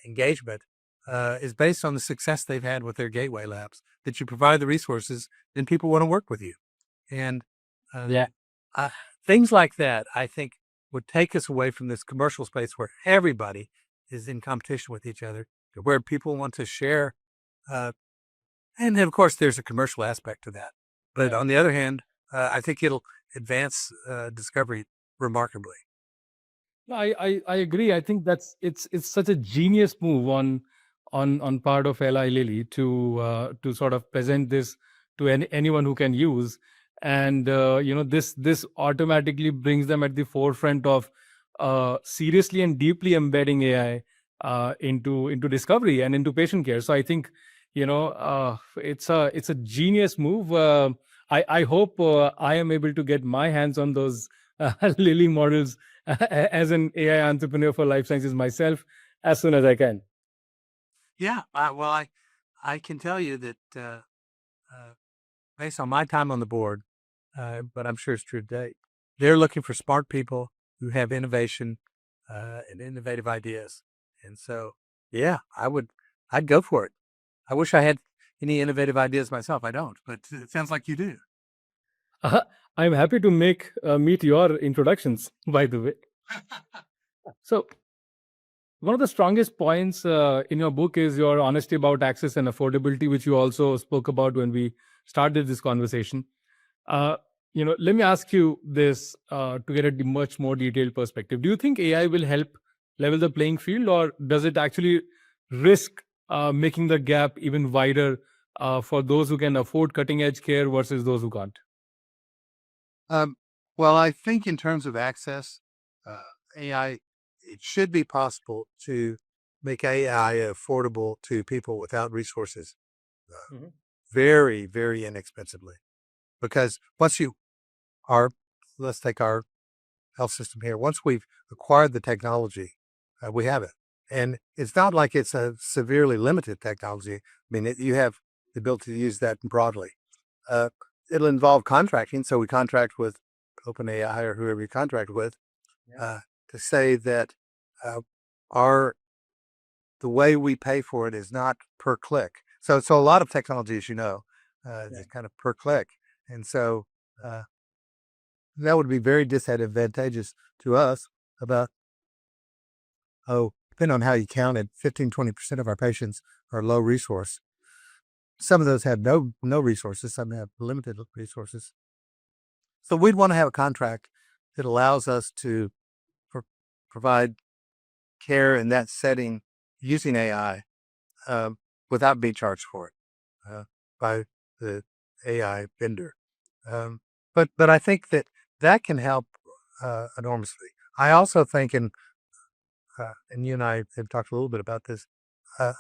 engagement is based on the success they've had with their gateway labs, that you provide the resources, then people want to work with you. And uh, Yeah. uh, things like that, I think, would take us away from this commercial space where everybody is in competition with each other, to where people want to share. Uh, and then, of course, there's a commercial aspect to that. But Yeah. on the other hand, I think it'll advance discovery remarkably. No, I agree. I think it's such a genius move on part of Eli Lilly to sort of present this to anyone who can use, and this automatically brings them at the forefront of seriously and deeply embedding AI into discovery and into patient care. So I think it's a genius move. I hope I am able to get my hands on those Lilly models as an AI entrepreneur for life sciences myself as soon as I can. Yeah, well, I can tell you that uh, based on my time on the board, but I'm sure it's true today, they're looking for smart people who have innovation and innovative ideas. And so, yeah, I'd go for it. I wish I had any innovative ideas myself. I don't, but it sounds like you do. I'm happy to meet your introductions, by the way. So, one of the strongest points in your book is your honesty about access and affordability, which you also spoke about when we started this conversation. Uh, Let me ask you this to get a much more detailed perspective. Do you think AI will help level the playing field, or does it actually risk making the gap even wider for those who can afford cutting edge care versus those who can't? Um, well, I think in terms of access, uh, AI, it should be possible to make AI affordable to people without resources Mhm. very inexpensively. Because once you are, let's take our health system here. Once we've acquired the technology, we have it. And it's not like it's a severely limited technology. I mean, you have the ability to use that broadly. It'll involve contracting. So we contract with OpenAI or whoever you contract with to say that the way we pay for it is not per click. So a lot of technology, as you know, is kind of per click. And so that would be very disadvantageous to us about, depending on how you count it, 15-20% of our patients are low resource. Some of those have no resources, some have limited resources. So we'd want to have a contract that allows us to provide care in that setting using AI without being charged for it by the AI vendor. But I think that can help enormously. I also think, and you and I have talked a little bit about this,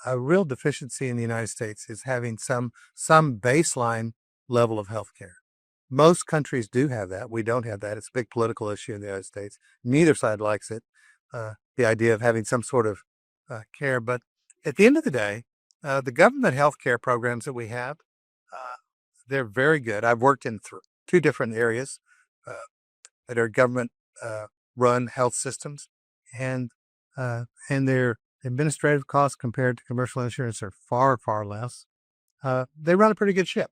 a real deficiency in the United States is having some baseline level of healthcare. Most countries do have that. We don't have that. It's a big political issue in the United States. Neither side likes it, the idea of having some sort of care. But at the end of the day, the government healthcare programs that we have, they're very good. I've worked in two different areas that are government run health systems, and their administrative costs compared to commercial insurance are far, far less. They run a pretty good ship.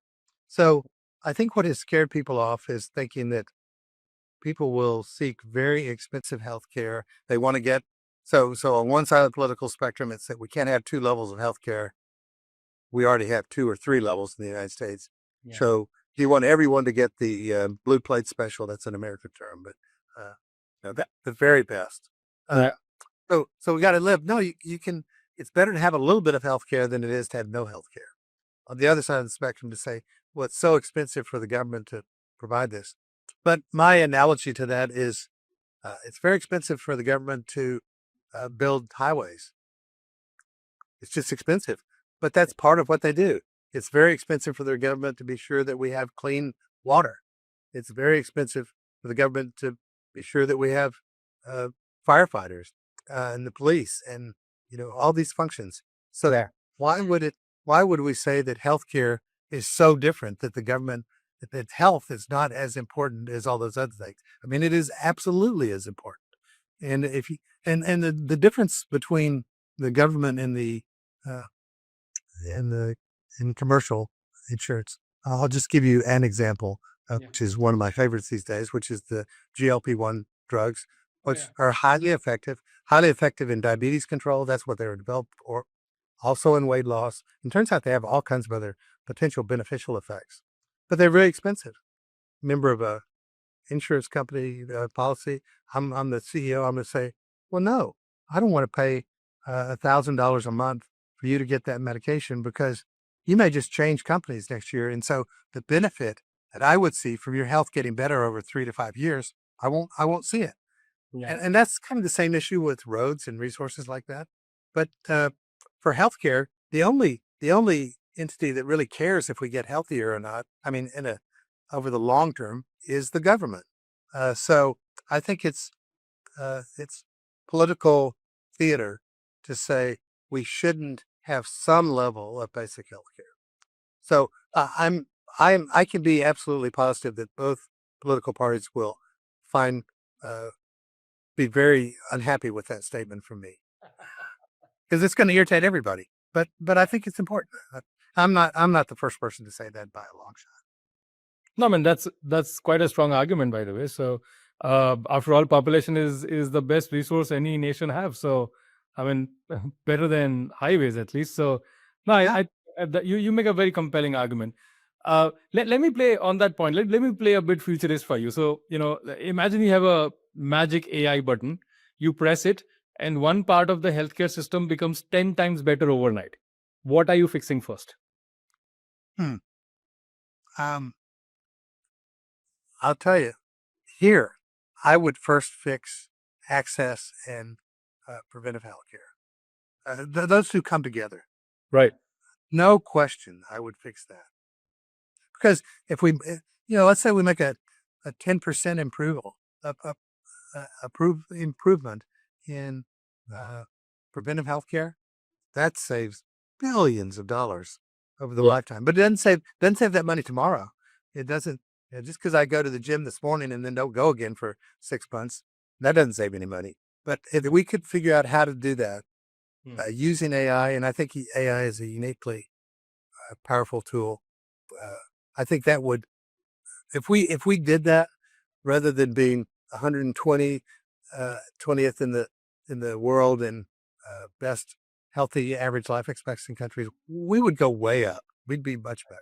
So I think what has scared people off is thinking that people will seek very expensive health care. They want to get, so on one side of the political spectrum, it's that we can't have two levels of health care. We already have 2 or 3 levels in the United States. Yeah. So you want everyone to get the blue plate special. That's an American term, but the very best. So we got to live. No, you can, it's better to have a little bit of health care than it is to have no health care. On the other side of the spectrum, to say, well, it's so expensive for the government to provide this. But my analogy to that is it's very expensive for the government to build highways. It's just expensive, but that's part of what they do. It's very expensive for their government to be sure that we have clean water. It's very expensive for the government to be sure that we have firefighters and the police and, all these functions. So there, why would we say that healthcare is so different, that the government, that health is not as important as all those other things? I mean, it is absolutely as important. And if you, and the difference between the government and the in commercial insurance, I'll just give you an example, which is one of my favorites these days, which is the GLP-1 drugs, which are highly effective in diabetes control. That's what they were developed for. Also in weight loss. And turns out they have all kinds of other potential beneficial effects, but they're very expensive. Member of a insurance company policy, I'm the CEO. I'm going to say, well, no, I don't want to pay $1,000 a month for you to get that medication, because you may just change companies next year. And so the benefit that I would see from your health getting better over 3 to 5 years, I won't see it. Yeah. And that's kind of the same issue with roads and resources like that. But for healthcare, the only entity that really cares if we get healthier or not, I mean, over the long term, is the government. So I think it's political theater to say we shouldn't have some level of basic health care. So I can be absolutely positive that both political parties will be very unhappy with that statement from me, because it's going to irritate everybody. But I think it's important. I'm not the first person to say that by a long shot. No, I mean, that's quite a strong argument, by the way. So after all, population is the best resource any nation have. So I mean, better than highways at least. So no, you make a very compelling argument. Let me play on that point. Let me play a bit futurist for you. So, imagine you have a magic AI button, you press it, and one part of the healthcare system becomes 10 times better overnight. What are you fixing first? I'll tell you, here, I would first fix access and preventive health care. Those two come together. Right. No question, I would fix that. Because if we, let's say we make a 10% improvement, improvement in preventive health care, that saves billions of dollars over the lifetime. But it doesn't save that money tomorrow. It doesn't. Just because I go to the gym this morning and then don't go again for 6 months, that doesn't save any money. But if we could figure out how to do that using AI, and I think AI is a uniquely powerful tool. I think that would, if we did that, rather than being 120 20th in the world and best healthy average life expectancy countries, we would go way up. We'd be much better.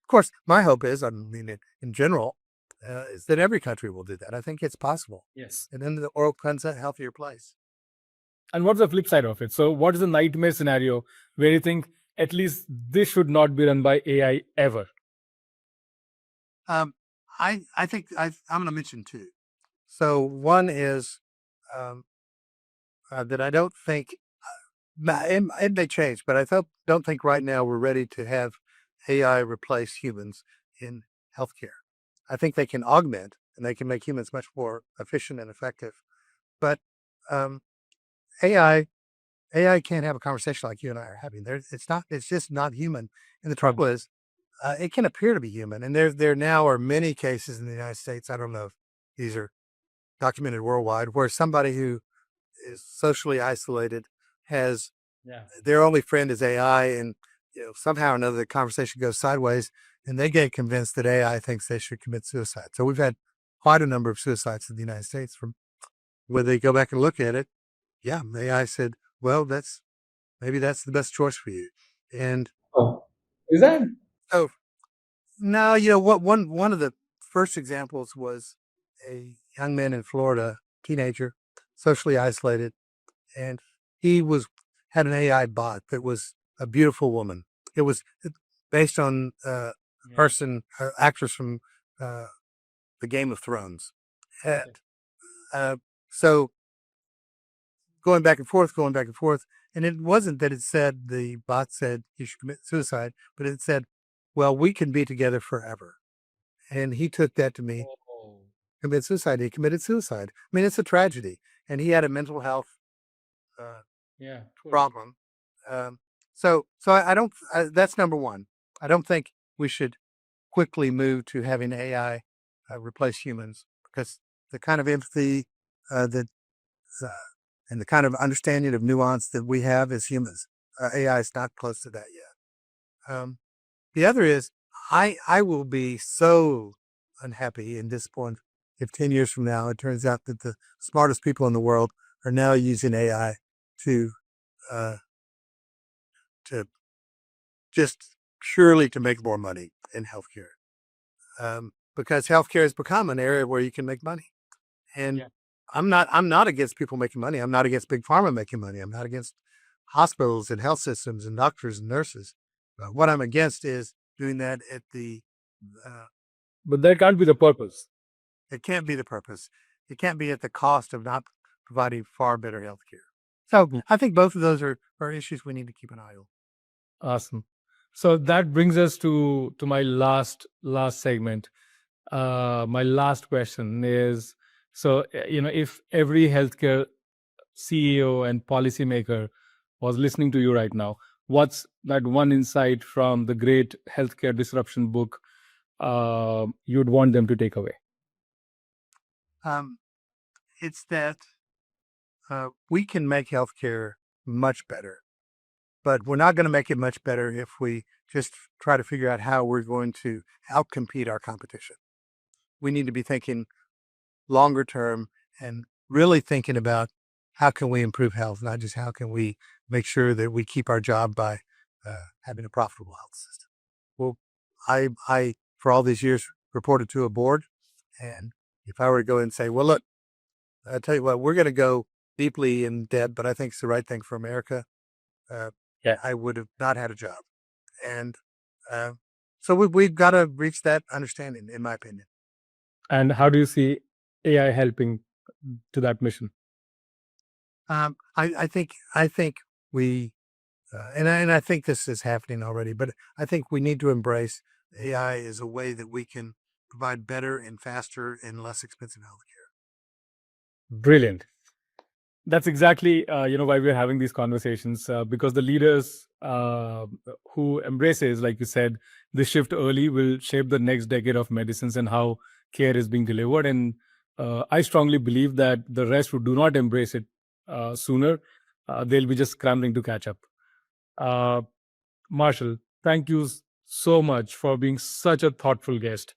Of course, my hope is, I mean, in general, is that every country will do that. I think it's possible. Yes. And then the world becomes a healthier place. And what's the flip side of it? So, what is the nightmare scenario where you think at least this should not be run by AI ever? Um, I think I'm going to mention two. So one is that I don't think it may change, but don't think right now we're ready to have AI replace humans in healthcare. I think they can augment and they can make humans much more efficient and effective. But um, AI AI can't have a conversation like you and I are having. It's just not human. And the trouble is, it can appear to be human. And there now are many cases in the United States. I don't know if these are documented worldwide, where somebody who is socially isolated has Yeah. their only friend is AI, and somehow or another the conversation goes sideways, and they get convinced that AI thinks they should commit suicide. So we've had quite a number of suicides in the United States from where they go back and look at it. Yeah, the AI said, "Well, maybe that's the best choice for you." And Oh, is that? so now, what one of the first examples was a young man in Florida, teenager, socially isolated, and he had an AI bot that was a beautiful woman. It was based on actress from uh, the Game of Thrones. And, uh, so going back and forth, and it wasn't that the bot said you should commit suicide, but it said, "Well, we can be together forever." And he took that to me Oh, commit suicide. He committed suicide. I mean, it's a tragedy, and he had a mental health uh, yeah, true. problem. Um, so I don't. That's number one. I don't think we should quickly move to having AI replace humans, because the kind of empathy that uh, and the kind of understanding of nuance that we have as humans, AI is not close to that yet. The other is I will be so unhappy and disappointed if 10 years from now it turns out that the smartest people in the world are now using AI to uh, to just purely to make more money in healthcare, because healthcare has become an area where you can make money. And Yeah. I'm not against people making money. I'm not against big pharma making money. I'm not against hospitals and health systems and doctors and nurses. What I'm against is doing that at the uh, But that can't be the purpose. it can't be the purpose. It can't be at the cost of not providing far better health care. So Mm. I think both of those are issues we need to keep an eye on. Awesome. So that brings us to my last segment. My last question is, so if every healthcare CEO and policymaker was listening to you right now, what's that one insight from the great healthcare disruption book you'd want them to take away? Um, it's that we can make healthcare much better, but we're not going to make it much better if we just try to figure out how we're going to outcompete our competition. We need to be thinking longer term and really thinking about how can we improve health, not just how can we make sure that we keep our job by having a profitable health system. Well, I for all these years reported to a board, and if I were to go and say, well, look, I tell you what, we're going to go deeply in debt, but I think it's the right thing for America, uh, Yeah. I would have not had a job. And uh, so we've got to reach that understanding, in my opinion. And how do you see AI helping to that mission? I think we, and I think this is happening already, but I think we need to embrace AI as a way that we can provide better and faster and less expensive healthcare. Brilliant. That's exactly why we're having these conversations, because the leaders who embraces, like you said, this shift early will shape the next decade of medicines and how care is being delivered. And I strongly believe that the rest who do not embrace it sooner, they'll be just scrambling to catch up. uh, Marshall, thank you so much for being such a thoughtful guest,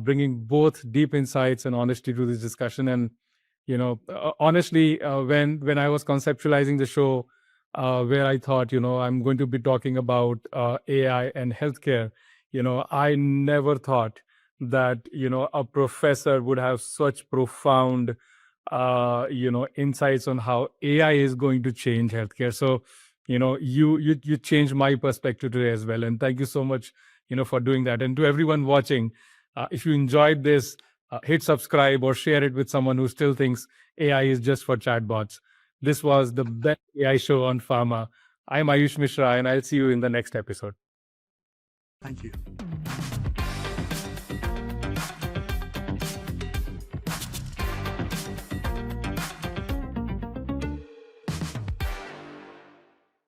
bringing both deep insights and honesty to this discussion. And honestly, when I was conceptualizing the show, where I thought, I'm going to be talking about AI and healthcare, I never thought that a professor would have such profound insights on how AI is going to change healthcare. So you changed my perspective today as well, and thank you so much for doing that. And to everyone watching, if you enjoyed this, hit subscribe or share it with someone who still thinks AI is just for chatbots. This was the best AI show on pharma. I'm Ayush Mishra, and I'll see you in the next episode. Thank you.